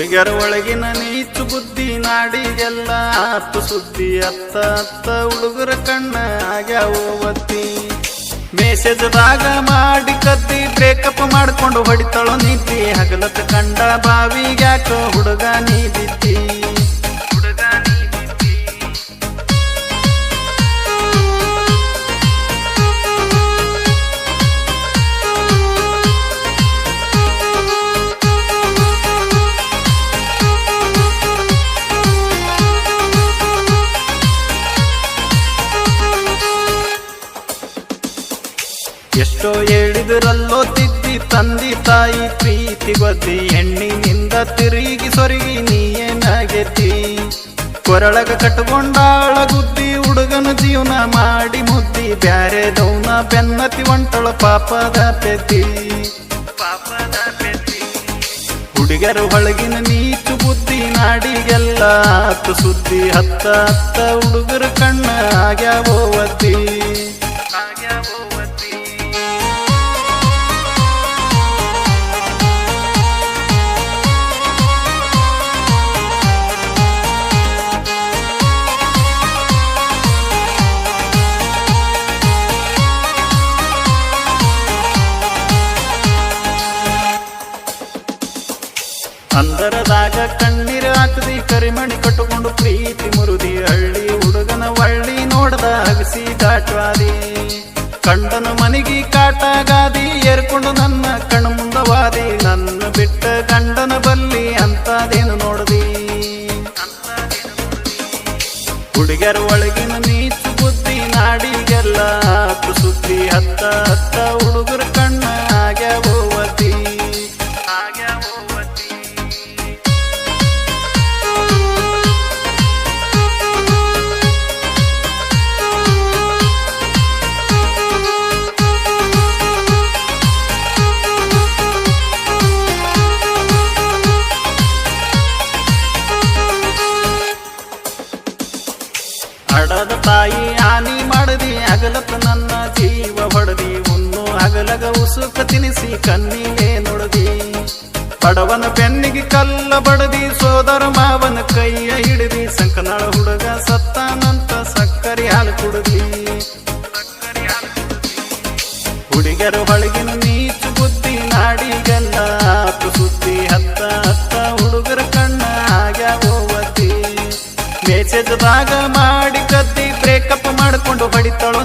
ಹುಡುಗರ ಒಳಗಿನ ನೀಚು ಬುದ್ಧಿ ನಾಡಿಗೆಲ್ಲ ಆತು ಸುದ್ದಿ. ಅತ್ತ ಅತ್ತ ಹುಡುಗರ ಕಣ್ಣ ಆಗ್ಯಾವೋ ಒತ್ತಿ. ಮೆಸೇಜ್ದಾಗ ಮಾಡಿ ಕದ್ದಿ ಬ್ರೇಕಪ್ ಮಾಡ್ಕೊಂಡು ಹೊಡಿತಾಳೋ ನಿದ್ದಿ. ಹಗಲತ್ತ ಕಂಡ ಬಾವಿಗ್ಯಾಕ ಹುಡುಗ ನೀ ಬಿದ್ದಿ. ಎಷ್ಟೋ ಹೇಳಿದ್ರಲ್ಲೋ ತಿದ್ದಿ ತಂದಿ ತಾಯಿ ಪ್ರೀತಿ ಗೊತ್ತಿ. ಹೆಣ್ಣಿನಿಂದ ತಿರುಗಿ ಸೊರಗಿ ನೀಯೇನಾಗೆತ್ತಿ. ಕೊರಳಗ ಕಟ್ಕೊಂಡಾಳ ಗುದ್ದಿ ಹುಡುಗನ ಜೀವನ ಮಾಡಿ ಮುದ್ದಿ. ಬ್ಯಾರೆದವನ ಬೆನ್ನತಿ ಒಂಟಳ ಪಾಪದ ಪೆದ್ದಿ. ಹುಡುಗರ ಒಳಗಿನ ನೀಚು ಬುದ್ಧಿ ನಾಡಿಗೆಲ್ಲ ಆತು ಸುದ್ದಿ. ಹತ್ತ ಹತ್ತ ಹುಡುಗರ ಕಣ್ಣ ಆಗ್ಯಾವೋ ಒತ್ತಿ. ಅಂದರದಾಗ ಕಣ್ಣೀರು ಹಾಕದಿ ಕರಿಮಣಿ ಕಟ್ಟುಕೊಂಡು ಪ್ರೀತಿ ಮುರುದಿ. ಹಳ್ಳಿ ಹುಡುಗನ ಒಳ್ಳಿ ನೋಡದ ಹಗಸಿ ದಾಟ್ವಾದಿ. ಕಂಡನ ಮನಿಗಿ ಕಾಟಗಾದಿ ಏರ್ಕೊಂಡು ನನ್ನ ಕಣ್ಣು ಮುಂದವಾದಿ. ನನ್ನ ಬಿಟ್ಟ ಗಂಡನ ಬಲ್ಲಿ ಅಂತದೇನು ನೋಡದಿ. ಹುಡುಗರ ಒಳಗಿನ ನೀಚು ಬುದ್ಧಿ ನಾಡಿಗೆಲ್ಲ ಆತು ಸುದ್ದಿ. ಹತ್ತ ಹತ್ತ ಹುಡುಗರ ಕಣ್ಣ ಆಗ್ಯಾವೋ ಒತ್ತಿ. ಹಡದ ತಾಯಿ ಹಾನಿ ಮಾಡದಿ ಹಗಲತ್ತ ನನ್ನ ಜೀವ ಹೊಡದಿ. ಉನ್ನು ಹಗಲಗ ಉಸುಕ ತಿನಿಸಿ ಕಣ್ಣಿಗೆ ನುಡದಿ. ಬಡವನ ಬೆನ್ನಿಗೆ ಕಲ್ಲ ಬಡದಿ ಸೋದರ ಮಾವನ ಕೈಯ ಹಿಡಿದಿ. ಸಂಕನಾಳ ಹುಡುಗ ಸತ್ತಾನಂತ ಸಕ್ಕರೆ ಹಾಲು ಕುಡದಿ. ಹುಡುಗರ ಹೊಳಗಿನ ನೀಚು ಬುದ್ಧಿ ನಾಡಿಗೆಲ್ಲ ಆತು ಸುದ್ದಿ. ಹತ್ತ ಹತ್ತ ಹುಡುಗರ ಕಣ್ಣ ಆಗ್ಯಾವೋ ಒತ್ತಿ. ಮೆಸೇಜ್ದಾಗ ಮಾಡಿ ಕದ್ದಿ ಬ್ರೇಕಪ್ ಮಾಡ್ಕೊಂಡು ಹೊಡಿತಾಳೋ